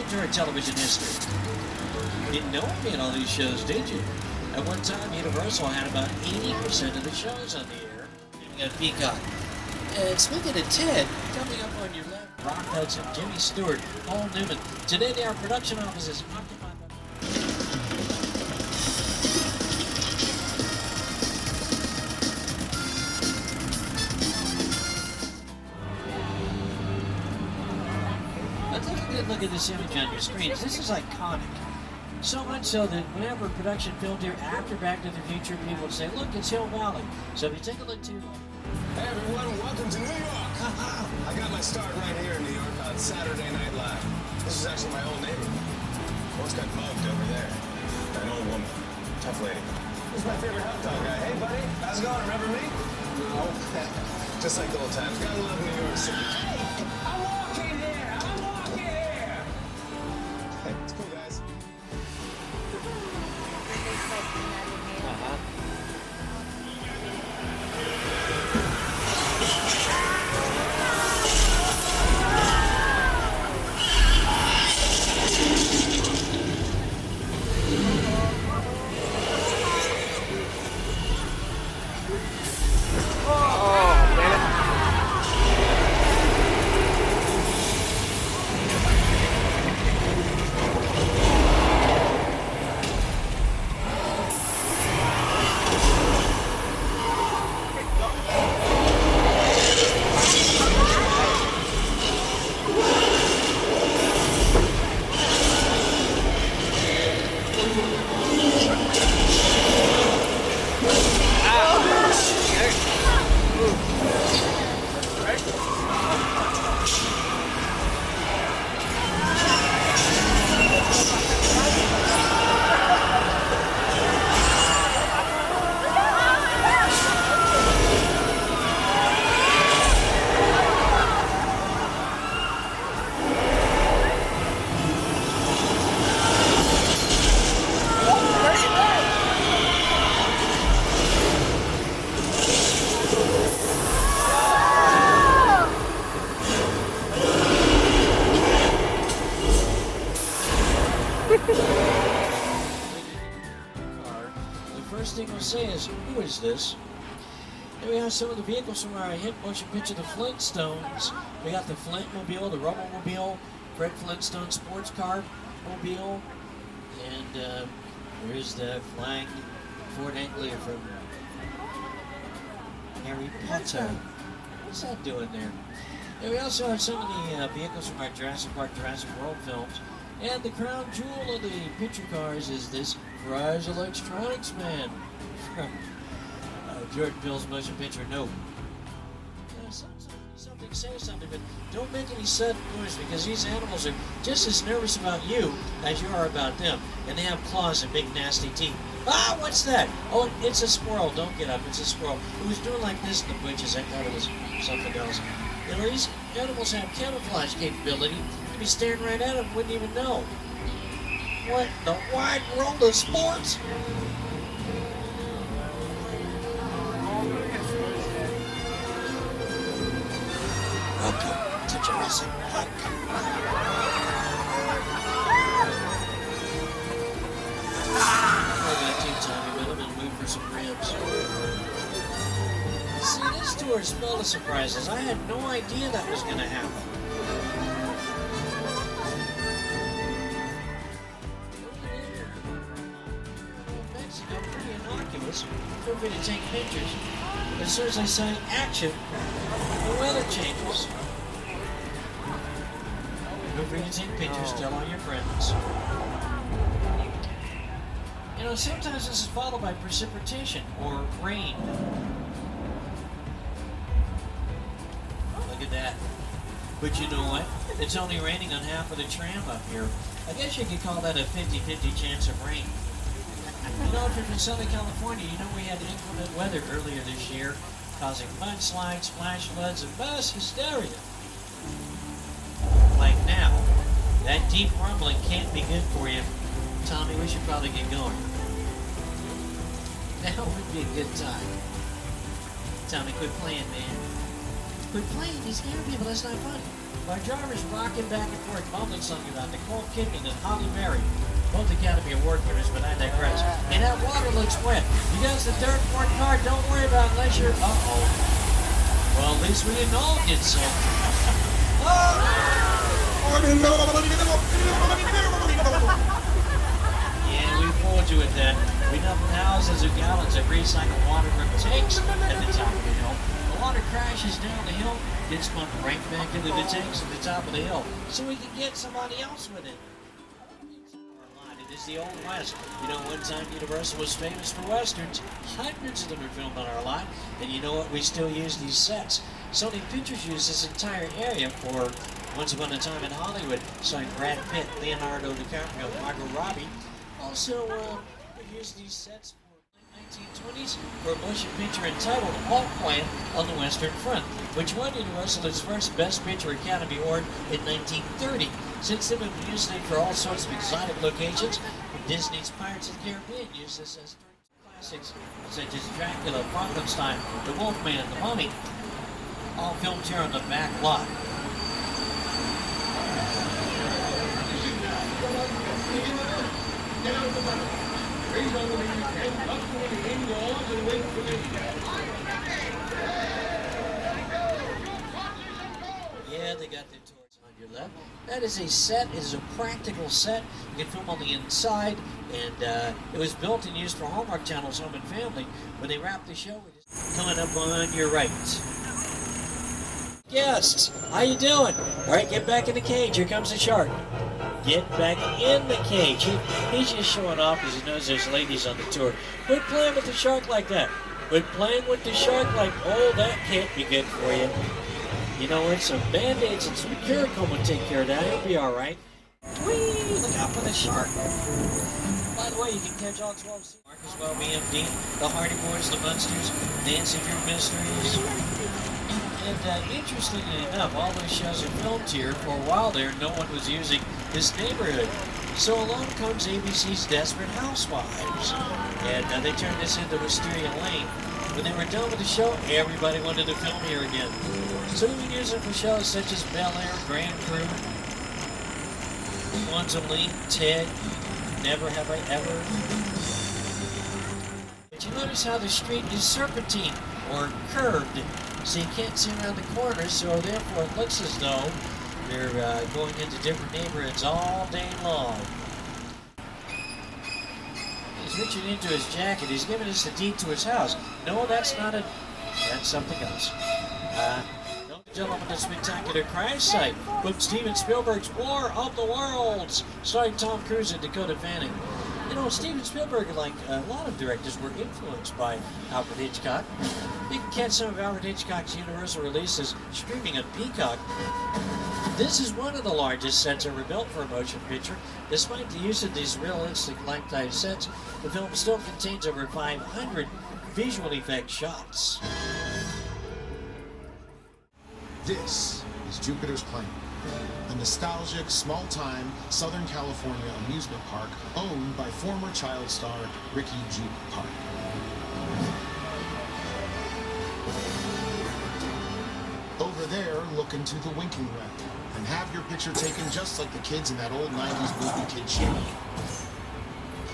to our television history. Didn't know we had all these shows, did you? At one time, Universal had about 80% of the shows on the air. You got Peacock. And speaking of Ted, coming up on your left, Rock Hudson, Jimmy Stewart, Paul Newman. Today, our production office is occupied by... Now take a good look at this image on your screens. This is iconic. So much so that whenever production filmed here after Back to the Future, people would say, look, it's Hill Valley. So if you take a look too... Hey everyone, welcome to New York! I got my start right here in New York on Saturday Night Live. This is actually my old neighborhood. Once got mugged over there. An old woman. Tough lady. This is my favorite hot dog guy. Hey buddy, how's it going? Remember me? No. Just like the old times. Gotta love New York City. Hey! I'm walking here! I'm walking here! Hey, it's cool guys. The first thing we'll say is, who is this? And we have some of the vehicles from our hit motion picture, The Flintstones. We got the Flintmobile, the Rubbermobile, Fred Flintstone sports car mobile, and there's the flying Ford Anglia from Harry Potter. What's that doing there? And we also have some of the vehicles from our Jurassic Park, Jurassic World films. And the crown jewel of the picture cars is this Fry's Electronics Man from Jordan Peele's motion picture Nope. Something, say something, but don't make any sudden noise because these animals are just as nervous about you as you are about them. And they have claws and big nasty teeth. Ah, what's that? Oh, it's a squirrel. Don't get up. It's a squirrel. It was doing like this in the bushes. I thought it was something else. You know, these animals have camouflage capability. You'd be staring right at them, wouldn't even know. What the wide world of sports? Welcome to Jurassic Park. I got too tiny with them and move for some ribs. See, this tour is full of surprises. I had no idea that was going to happen. Mexico, pretty innocuous. Feel free to take pictures. As soon as I say action, the weather changes. Feel free to take pictures, tell all your friends. You know, sometimes this is followed by precipitation or rain. Look at that. But you know what? It's only raining on half of the tram up here. I guess you could call that a 50-50 chance of rain. You know, if you're from Southern California, you know we had inclement weather earlier this year, causing mudslides, flash floods, and bus hysteria. Like now, that deep rumbling can't be good for you. Tommy, we should probably get going. Now would be a good time. Tommy, quit playing, man. Quit playing, he's scaring people, that's not funny. My driver's rocking back and forth, mumbling something about Nicole Kidman and Holly Berry. Both Academy Award winners, but I digress. And that water looks wet. You guys, the third, fourth car, don't worry about it unless you're... Uh-oh. Well, at least we didn't all get some. Yeah, we fooled you with that. We dumped thousands of gallons of recycled water from tanks at the top of the hill. The water crashes down the hill, gets pumped right back into the tanks at the top of the hill, so we can get somebody else with it. It is the Old West. You know, one time Universal was famous for westerns. Hundreds of them are filmed on our lot, and you know what? We still use these sets. Sony Pictures used this entire area for Once Upon a Time in Hollywood, starring Brad Pitt, Leonardo DiCaprio, Margot Robbie. Also, we used these sets for the 1920s for a motion picture entitled All Quiet on the Western Front, which won Universal its first Best Picture Academy Award in 1930. Since then, we've used it for all sorts of exotic locations. Disney's Pirates of the Caribbean used this as classics such as Dracula, Frankenstein, The Wolfman, The Mummy, all filmed here on the back lot. Yeah, they got their tours on your left. That is a set. It is a practical set. You can film on the inside, and it was built and used for Hallmark Channel's Home and Family. When they wrapped the show, coming up on your right. Guests, how you doing? All right, get back in the cage. Here comes the shark. Get back in the cage. He's just showing off because he knows there's ladies on the tour. Quit playing with the shark like that. Quit playing with the shark like, oh, that can't be good for you. You know what? Some Band-Aids and some Curacum will take care of that. He'll be all right. Whee! Look out for the shark. By the way, you can catch all 12 seasons. Marcus Well, BMD, the Hardy Boys, the Munsters, Dancing Through Mysteries. And interestingly enough, all those shows are filmed here. For a while there, no one was using this neighborhood. So along comes ABC's Desperate Housewives. And they turned this into Wisteria Lane. When they were done with the show, everybody wanted to film here again. So we use it for shows such as Bel Air, Grand Crew, Quantum Leap, Ted, Never Have I Ever. But you notice how the street is serpentine, or curved, so you can't see around the corners, so therefore it looks as though they're going into different neighborhoods all day long. He's reaching into his jacket. He's giving us the deed to his house. No, that's not that's something else. Ladies and gentlemen, the spectacular crash site from Steven Spielberg's War of the Worlds, starring Tom Cruise and Dakota Fanning. You know, Steven Spielberg, like a lot of directors, were influenced by Alfred Hitchcock. You can catch some of Alfred Hitchcock's Universal releases streaming on Peacock. This is one of the largest sets ever built for a motion picture. Despite the use of these realistic lifetime sets, the film still contains over 500 visual effect shots. This is Jupiter's Claim, a nostalgic, small-time Southern California amusement park owned by former child star Ricky G. Park. Over there, look into the winking well and have your picture taken just like the kids in that old 90s movie Kid Show.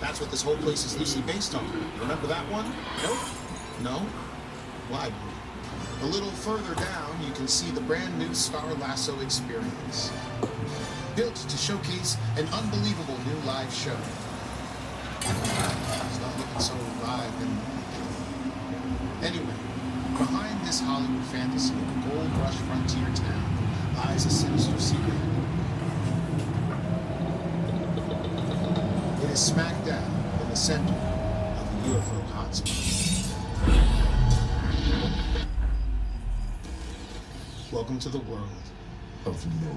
That's what this whole place is loosely based on. Remember that one? Nope. No? Why? A little further down, you can see the brand new Star Lasso experience. Built to showcase an unbelievable new live show. It's not looking so live anymore. Anyway, behind this Hollywood fantasy of a gold rush frontier town lies a sinister secret. It is smack dab in the center of the UFO hotspot. Welcome to the world of no.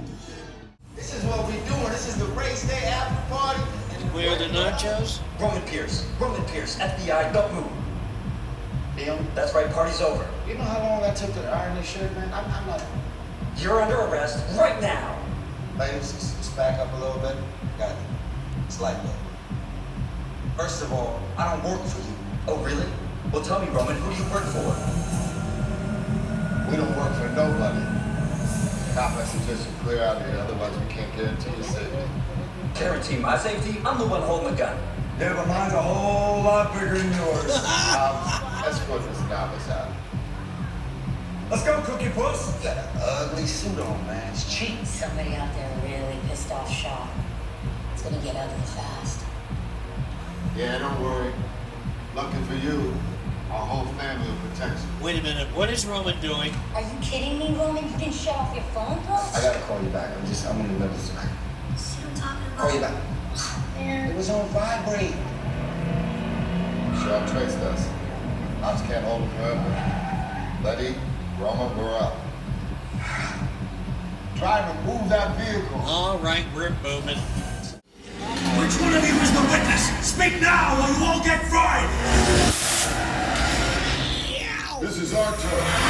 This is what we doing. This is the race day after party. Where are the nachos? Roman Pierce, FBI, don't move. Neil, that's right, party's over. You know how long that took to iron this shirt, man? I'm not. You're under arrest right now. Ladies, just back up a little bit. Got it. It's like that. First of all, I don't work for you. Oh, really? Well, tell me, Roman, who do you work for? We don't work for nobody. Cop us just clear out here, otherwise we can't guarantee your safety. Guarantee my safety? I'm the one holding the gun. Yeah, but mine's a whole lot bigger than yours. Escort this novice out. Let's go, Cookie Puss. You got an ugly suit on, man. It's cheap. Somebody out there really pissed off Shaw. It's gonna get ugly fast. Yeah, don't worry. Lucky for you, our whole family will protect you. Wait a minute, what is Roman doing? Are you kidding me, Roman? You didn't shut off your phone, bro? I gotta call you back. I'm in the middle of something. See what I'm talking about? Call you back. Man. It was on vibrate. Shaw traced us. Ops can't hold him forever. Letty, Roma, we're up. Try to move that vehicle. All right, we're moving. Which one of you is the witness? Speak now or you all get fried! This is our turn.